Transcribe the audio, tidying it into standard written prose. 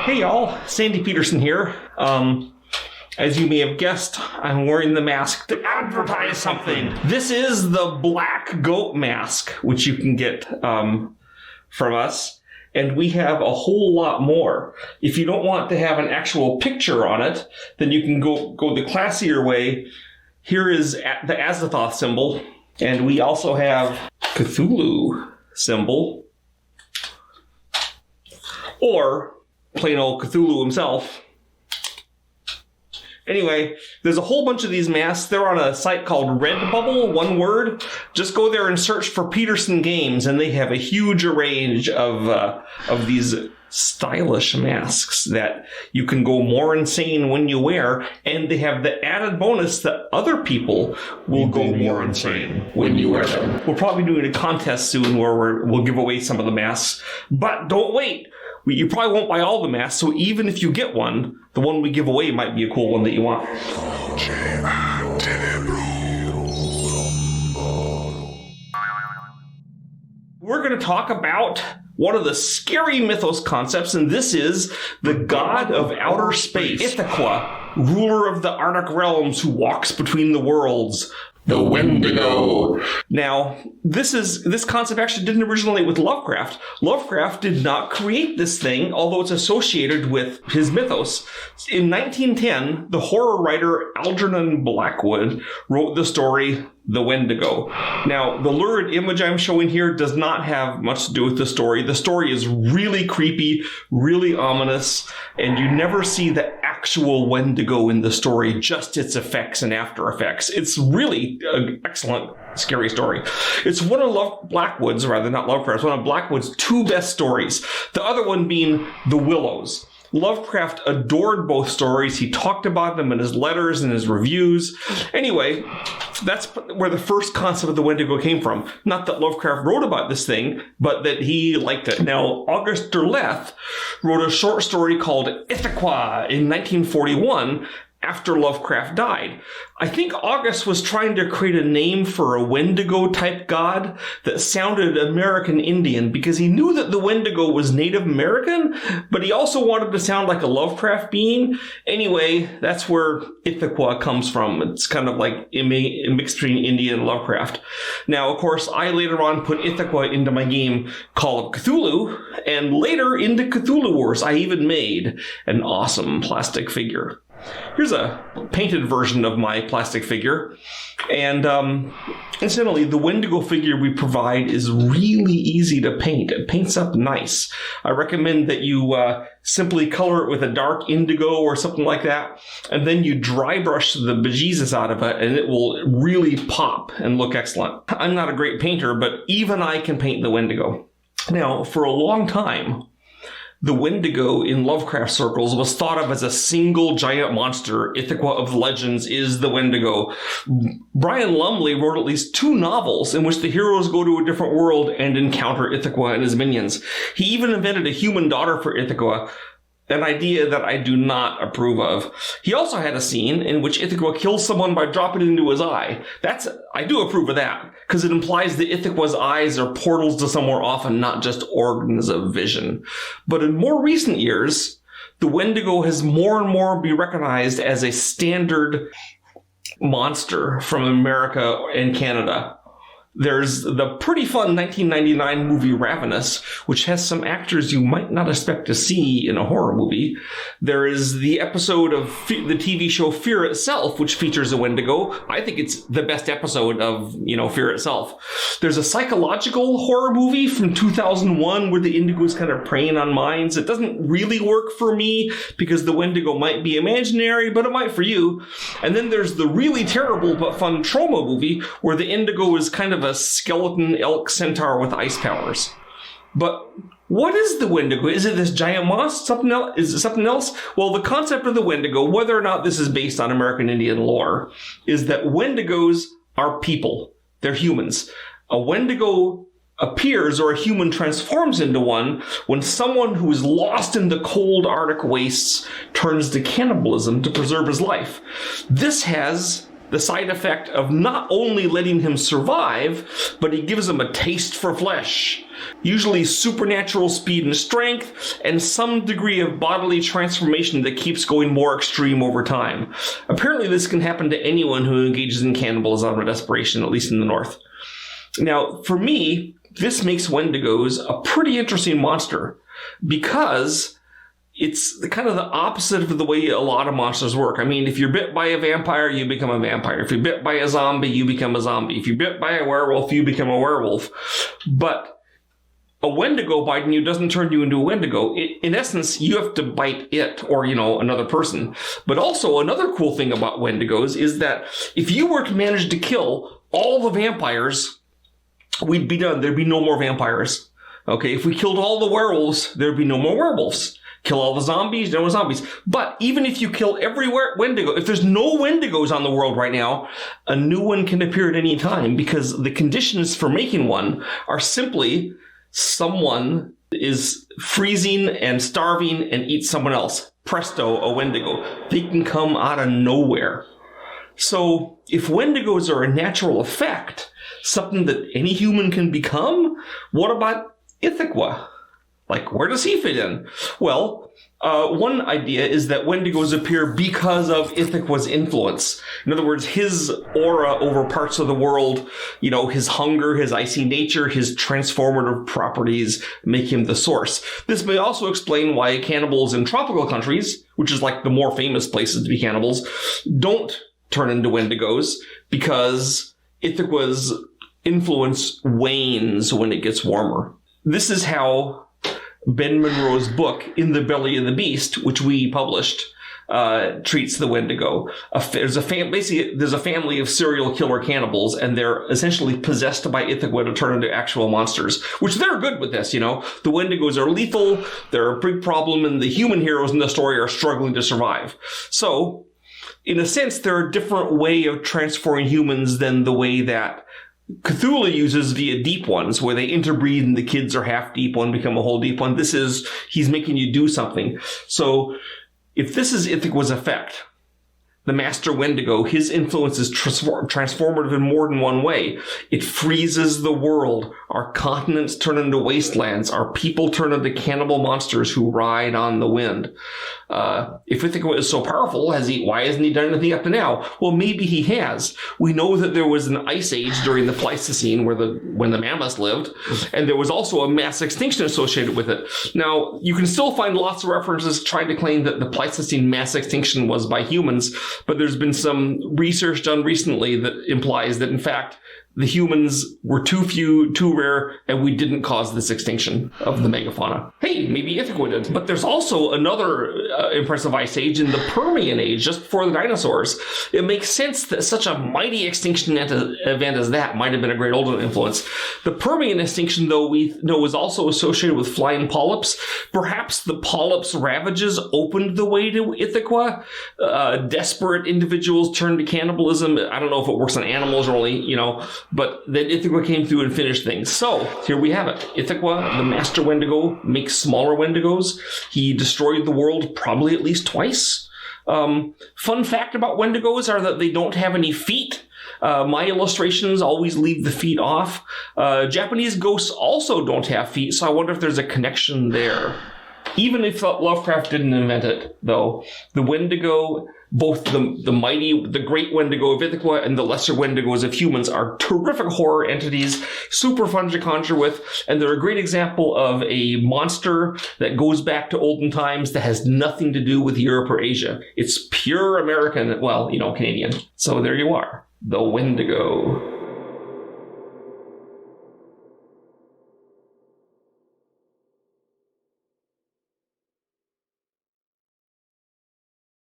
Hey y'all, Sandy Petersen here. As you may have guessed, I'm wearing the mask to advertise something. This is the Black Goat mask, which you can get from us. And we have a whole lot more. If you don't want to have an actual picture on it, then you can go the classier way. Here is the Azathoth symbol. And we also have Cthulhu symbol. Or plain old Cthulhu himself. Anyway, there's a whole bunch of these masks. They're on a site called Redbubble, one word. Just go there and search for Petersen Games, and they have a huge range of these stylish masks that you can go more insane when you wear, and they have the added bonus that other people will go more insane when you wear them. We're probably doing a contest soon where we'll give away some of the masks, but don't wait. You probably won't buy all the masks, so even if you get one, the one we give away might be a cool one that you want. We're going to talk about one of the scary mythos concepts, and this is the god of outer space, Ithaca, ruler of the Arctic realms who walks between the worlds. The Wendigo. Now, this concept actually didn't originate with Lovecraft. Lovecraft did not create this thing, although it's associated with his mythos. In 1910, the horror writer Algernon Blackwood wrote the story The Wendigo. Now, the lurid image I'm showing here does not have much to do with the story. The story is really creepy, really ominous, and you never see the actual Wendigo in the story, just its effects and after effects. It's really an excellent, scary story. It's one of Blackwood's, rather not Lovecraft's, one of Blackwood's two best stories. The other one being The Willows. Lovecraft adored both stories. He talked about them in his letters and his reviews. Anyway, that's where the first concept of the Wendigo came from. Not that Lovecraft wrote about this thing, but that he liked it. Now, August Derleth wrote a short story called Ithaca in 1941 after Lovecraft died. I think August was trying to create a name for a Wendigo-type god that sounded American Indian because he knew that the Wendigo was Native American, but he also wanted to sound like a Lovecraft being. Anyway, that's where Ithaca comes from. It's kind of like a mix between Indian and Lovecraft. Now, of course, I later on put Ithaca into my game Call of Cthulhu, and later into Cthulhu Wars, I even made an awesome plastic figure. Here's a painted version of my plastic figure. And incidentally, the Wendigo figure we provide is really easy to paint. It paints up nice. I recommend that you simply color it with a dark indigo or something like that, and then you dry brush the bejesus out of it, and it will really pop and look excellent. I'm not a great painter, but even I can paint the Wendigo. Now, for a long time, the Wendigo in Lovecraft circles was thought of as a single giant monster. Ithaca of the legends is the Wendigo. Brian Lumley wrote at least 2 novels in which the heroes go to a different world and encounter Ithaca and his minions. He even invented a human daughter for Ithaca, an idea that I do not approve of. He also had a scene in which Ithaca kills someone by dropping it into his eye. I do approve of that, because it implies that Ithaca's eyes are portals to somewhere off and not just organs of vision. But in more recent years, the Wendigo has more and more been recognized as a standard monster from America and Canada. There's the pretty fun 1999 movie Ravenous, which has some actors you might not expect to see in a horror movie. There is the episode of the TV show Fear Itself, which features a Wendigo. I think it's the best episode of, Fear Itself. There's a psychological horror movie from 2001 where the Indigo is kind of preying on minds. It doesn't really work for me because the Wendigo might be imaginary, but it might for you. And then there's the really terrible but fun Trauma movie where the Indigo is kind of a skeleton elk centaur with ice powers. But what is the Wendigo? Is it this giant monster? Something else? Is it something else? Well, the concept of the Wendigo, whether or not this is based on American Indian lore, is that Wendigos are people. They're humans. A Wendigo appears, or a human transforms into one, when someone who is lost in the cold Arctic wastes turns to cannibalism to preserve his life. This has the side effect of not only letting him survive, but he gives him a taste for flesh, usually supernatural speed and strength, and some degree of bodily transformation that keeps going more extreme over time. Apparently this can happen to anyone who engages in cannibalism or desperation, at least in the north. Now, for me, this makes Wendigos a pretty interesting monster, because it's kind of the opposite of the way a lot of monsters work. I mean, if you're bit by a vampire, you become a vampire. If you're bit by a zombie, you become a zombie. If you're bit by a werewolf, you become a werewolf. But a Wendigo biting you doesn't turn you into a Wendigo. In essence, you have to bite it or, another person. But also, another cool thing about Wendigos is that if you were to manage to kill all the vampires, we'd be done. There'd be no more vampires. Okay, if we killed all the werewolves, there'd be no more werewolves. Kill all the zombies, no more zombies. But even if you kill every Wendigo, if there's no Wendigos on the world right now, a new one can appear at any time, because the conditions for making one are simply someone is freezing and starving and eats someone else. Presto, a Wendigo. They can come out of nowhere. So if Wendigos are a natural effect, something that any human can become, what about Ithaca? Like, where does he fit in? Well, one idea is that Wendigos appear because of Ithaca's influence. In other words, his aura over parts of the world, his hunger, his icy nature, his transformative properties make him the source. This may also explain why cannibals in tropical countries, which is like the more famous places to be cannibals, don't turn into Wendigos, because Ithaca's influence wanes when it gets warmer. This is how Ben Monroe's book, In the Belly of the Beast, which we published, treats the Wendigo. There's a family of serial killer cannibals, and they're essentially possessed by Ithaca to turn into actual monsters, which they're good with this, The Wendigos are lethal, they're a big problem, and the human heroes in the story are struggling to survive. So, in a sense, they're a different way of transforming humans than the way that Cthulhu uses via deep ones, where they interbreed and the kids are half deep one, become a whole deep one. He's making you do something. So if this is Ithaca's effect, the Master Wendigo, his influence is transformative in more than one way. It freezes the world. Our continents turn into wastelands. Our people turn into cannibal monsters who ride on the wind. If Ithaca is so powerful, why hasn't he done anything up to now? Well, maybe he has. We know that there was an ice age during the Pleistocene when the mammoths lived, and there was also a mass extinction associated with it. Now, you can still find lots of references trying to claim that the Pleistocene mass extinction was by humans, but there's been some research done recently that implies that, in fact, the humans were too few, too rare, and we didn't cause this extinction of the megafauna. Hey, maybe Ithaca did. But there's also another impressive ice age in the Permian age, just before the dinosaurs. It makes sense that such a mighty extinction event as that might have been a great old influence. The Permian extinction, though, we know is also associated with flying polyps. Perhaps the polyps' ravages opened the way to Ithaca. Desperate individuals turned to cannibalism. I don't know if it works on animals or only, but then Ithaca came through and finished things. So, here we have it. Ithaca, the Master Wendigo, makes smaller Wendigos. He destroyed the world probably at least twice. Fun fact about Wendigos are that they don't have any feet. My illustrations always leave the feet off. Japanese ghosts also don't have feet, so I wonder if there's a connection there. Even if Lovecraft didn't invent it, though, the Wendigo, both the great Wendigo of Ithaca and the lesser Wendigos of humans, are terrific horror entities, super fun to conjure with, and they're a great example of a monster that goes back to olden times that has nothing to do with Europe or Asia. It's pure American, Canadian. So there you are, the Wendigo.